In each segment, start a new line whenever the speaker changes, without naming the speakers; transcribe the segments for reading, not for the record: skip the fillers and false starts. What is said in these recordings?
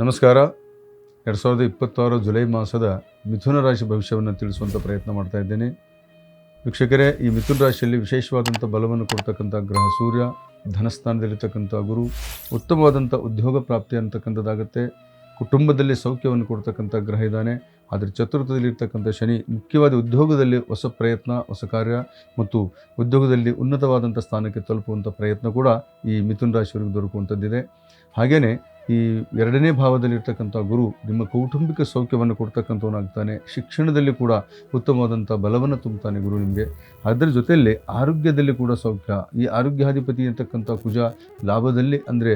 ನಮಸ್ಕಾರ. 2026 ಜುಲೈ ಮಾಸದ ಮಿಥುನ ರಾಶಿ ಭವಿಷ್ಯವನ್ನು ತಿಳಿಸುವಂಥ ಪ್ರಯತ್ನ ಮಾಡ್ತಾ ಇದ್ದೇನೆ. ವೀಕ್ಷಕರೇ, ಈ ಮಿಥುನ ರಾಶಿಯಲ್ಲಿ ವಿಶೇಷವಾದಂಥ ಬಲವನ್ನು ಕೊಡ್ತಕ್ಕಂಥ ಗ್ರಹ ಸೂರ್ಯ, ಧನಸ್ಥಾನದಲ್ಲಿರ್ತಕ್ಕಂಥ ಗುರು, ಉತ್ತಮವಾದಂಥ ಉದ್ಯೋಗ ಪ್ರಾಪ್ತಿ ಅಂತಕ್ಕಂಥದ್ದಾಗುತ್ತೆ. ಕುಟುಂಬದಲ್ಲಿ ಸೌಖ್ಯವನ್ನು ಕೊಡ್ತಕ್ಕಂಥ ಗ್ರಹ ಇದ್ದಾನೆ. ಆದರೆ ಚತುರ್ಥದಲ್ಲಿರ್ತಕ್ಕಂಥ ಶನಿ ಮುಖ್ಯವಾದ ಉದ್ಯೋಗದಲ್ಲಿ ಹೊಸ ಪ್ರಯತ್ನ, ಹೊಸ ಕಾರ್ಯ ಮತ್ತು ಉದ್ಯೋಗದಲ್ಲಿ ಉನ್ನತವಾದಂಥ ಸ್ಥಾನಕ್ಕೆ ತಲುಪುವಂಥ ಪ್ರಯತ್ನ ಕೂಡ ಈ ಮಿಥುನ ರಾಶಿಯವರಿಗೆ ದೊರಕುವಂಥದ್ದಿದೆ. ಹಾಗೆಯೇ ಈ ಎರಡನೇ ಭಾವದಲ್ಲಿರ್ತಕ್ಕಂಥ ಗುರು ನಿಮ್ಮ ಕೌಟುಂಬಿಕ ಸೌಖ್ಯವನ್ನು ಕೊಡ್ತಕ್ಕಂಥವನಾಗ್ತಾನೆ. ಶಿಕ್ಷಣದಲ್ಲಿ ಕೂಡ ಉತ್ತಮವಾದಂಥ ಬಲವನ್ನು ತುಂಬುತ್ತಾನೆ ಗುರು ನಿಮಗೆ. ಅದರ ಜೊತೆಯಲ್ಲಿ ಆರೋಗ್ಯದಲ್ಲಿ ಕೂಡ ಸೌಖ್ಯ. ಈ ಆರೋಗ್ಯಾಧಿಪತಿ ಅಂತಕ್ಕಂಥ ಕುಜ ಲಾಭದಲ್ಲಿ ಅಂದರೆ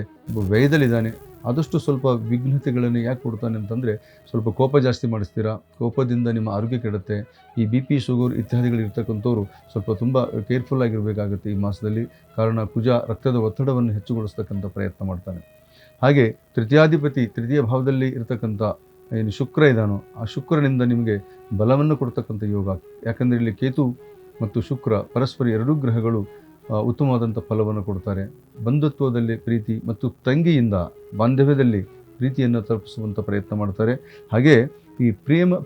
ವ್ಯಯದಲ್ಲಿದ್ದಾನೆ. ಆದಷ್ಟು ಸ್ವಲ್ಪ ವಿಘ್ನತೆಗಳನ್ನು ಯಾಕೆ ಕೊಡ್ತಾನೆ ಅಂತಂದರೆ, ಸ್ವಲ್ಪ ಕೋಪ ಜಾಸ್ತಿ ಮಾಡಿಸ್ತೀರಾ, ಕೋಪದಿಂದ ನಿಮ್ಮ ಆರೋಗ್ಯ ಕೆಡುತ್ತೆ. ಈ ಬಿ ಪಿ, ಶುಗರ್ ಇತ್ಯಾದಿಗಳಿರ್ತಕ್ಕಂಥವ್ರು ಸ್ವಲ್ಪ ತುಂಬ ಕೇರ್ಫುಲ್ ಆಗಿರಬೇಕಾಗುತ್ತೆ ಈ ಮಾಸದಲ್ಲಿ. ಕಾರಣ ಕುಜ ರಕ್ತದ ಒತ್ತಡವನ್ನು ಹೆಚ್ಚುಗೊಳಿಸ್ತಕ್ಕಂಥ ಪ್ರಯತ್ನ ಮಾಡ್ತಾನೆ. ಹಾಗೆ ತೃತೀಯಾಧಿಪತಿ ತೃತೀಯ ಭಾವದಲ್ಲಿ ಇರತಕ್ಕಂಥ ಏನು ಶುಕ್ರ ಇದ್ದಾನೋ, ಆ ಶುಕ್ರನಿಂದ ನಿಮಗೆ ಬಲವನ್ನು ಕೊಡ್ತಕ್ಕಂಥ ಯೋಗ. ಯಾಕಂದರೆ ಇಲ್ಲಿ ಕೇತು ಮತ್ತು ಶುಕ್ರ ಪರಸ್ಪರ ಎರಡೂ ಗ್ರಹಗಳು ಉತ್ತಮವಾದಂಥ ಫಲವನ್ನು ಕೊಡ್ತಾರೆ. ಬಂಧುತ್ವದಲ್ಲಿ ಪ್ರೀತಿ ಮತ್ತು ತಂಗಿಯಿಂದ ಬಾಂಧವ್ಯದಲ್ಲಿ ಪ್ರೀತಿಯನ್ನು ತಲುಪಿಸುವಂಥ ಪ್ರಯತ್ನ ಮಾಡ್ತಾರೆ. ಹಾಗೆ ಈ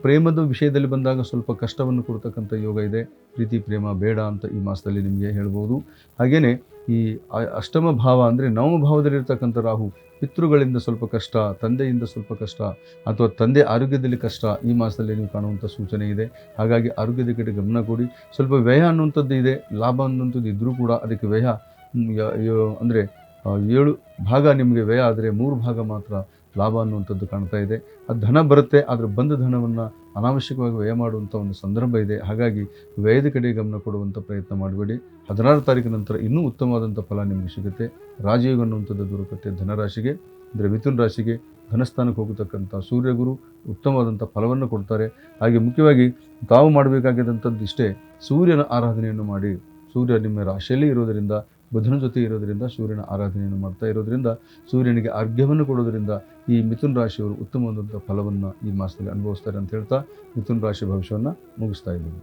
ಪ್ರೇಮದ ವಿಷಯದಲ್ಲಿ ಬಂದಾಗ ಸ್ವಲ್ಪ ಕಷ್ಟವನ್ನು ಕೊಡ್ತಕ್ಕಂಥ ಯೋಗ ಇದೆ. ಪ್ರೀತಿ ಪ್ರೇಮ ಬೇಡ ಅಂತ ಈ ಮಾಸದಲ್ಲಿ ನಿಮಗೆ ಹೇಳ್ಬೋದು. ಹಾಗೆಯೇ ಈ ಅಷ್ಟಮ ಭಾವ ಅಂದರೆ ನವಮ ಭಾವದಲ್ಲಿರ್ತಕ್ಕಂಥ ರಾಹು ಪಿತೃಗಳಿಂದ ಸ್ವಲ್ಪ ಕಷ್ಟ, ತಂದೆಯಿಂದ ಸ್ವಲ್ಪ ಕಷ್ಟ ಅಥವಾ ತಂದೆ ಆರೋಗ್ಯದಲ್ಲಿ ಕಷ್ಟ ಈ ಮಾಸದಲ್ಲಿ ನೀವು ಕಾಣುವಂಥ ಸೂಚನೆ ಇದೆ. ಹಾಗಾಗಿ ಆರೋಗ್ಯದ ಕಡೆ ಗಮನ ಕೊಡಿ. ಸ್ವಲ್ಪ ವ್ಯಯ ಅನ್ನುವಂಥದ್ದು ಇದೆ, ಲಾಭ ಅನ್ನುವಂಥದ್ದು ಇದ್ದರೂ ಕೂಡ ಅದಕ್ಕೆ ವ್ಯಯ ಅಂದರೆ 7 ಭಾಗ ನಿಮಗೆ ವ್ಯಯ ಆದರೆ 3 ಭಾಗ ಮಾತ್ರ ಲಾಭ ಅನ್ನುವಂಥದ್ದು ಕಾಣ್ತಾ ಇದೆ. ಅದು ಧನ ಬರುತ್ತೆ, ಆದರೆ ಬಂದ ಧನವನ್ನು ಅನಾವಶ್ಯಕವಾಗಿ ವ್ಯಯ ಮಾಡುವಂಥ ಒಂದು ಸಂದರ್ಭ ಇದೆ. ಹಾಗಾಗಿ ವ್ಯಯದ ಕಡೆ ಗಮನ ಕೊಡುವಂಥ ಪ್ರಯತ್ನ ಮಾಡಬೇಡಿ. 16 ತಾರೀಕಿನ ನಂತರ ಇನ್ನೂ ಉತ್ತಮವಾದಂಥ ಫಲ ನಿಮಗೆ ಸಿಗುತ್ತೆ. ರಾಜಯೋಗ ಅನ್ನುವಂಥದ್ದು ದೊರಕುತ್ತೆ ಧನರಾಶಿಗೆ, ಅಂದರೆ ಮಿಥುನ ರಾಶಿಗೆ. ಧನಸ್ಥಾನಕ್ಕೆ ಹೋಗತಕ್ಕಂಥ ಸೂರ್ಯಗುರು ಉತ್ತಮವಾದಂಥ ಫಲವನ್ನು ಕೊಡ್ತಾರೆ. ಹಾಗೆ ಮುಖ್ಯವಾಗಿ ತಾವು ಮಾಡಬೇಕಾಗಿದ್ದಂಥದ್ದು ಇಷ್ಟೇ, ಸೂರ್ಯನ ಆರಾಧನೆಯನ್ನು ಮಾಡಿ. ಸೂರ್ಯ ನಿಮ್ಮ ರಾಶಿಯಲ್ಲಿ ಇರೋದರಿಂದ, ಬುಧನ ಜೊತೆ ಇರೋದರಿಂದ ಸೂರ್ಯನ ಆರಾಧನೆಯನ್ನು ಮಾಡ್ತಾ ಇರೋದರಿಂದ, ಸೂರ್ಯನಿಗೆ ಅರ್ಘ್ಯವನ್ನು ಕೊಡೋದರಿಂದ ಈ ಮಿಥುನ ರಾಶಿಯವರು ಉತ್ತಮವಾದಂಥ ಫಲವನ್ನು ಈ ಮಾಸದಲ್ಲಿ ಅನುಭವಿಸ್ತಾರೆ ಅಂತ ಹೇಳ್ತಾ ಮಿಥುನ ರಾಶಿ ಭವಿಷ್ಯವನ್ನು ಮುಗಿಸ್ತಾ ಇದ್ದೀನಿ.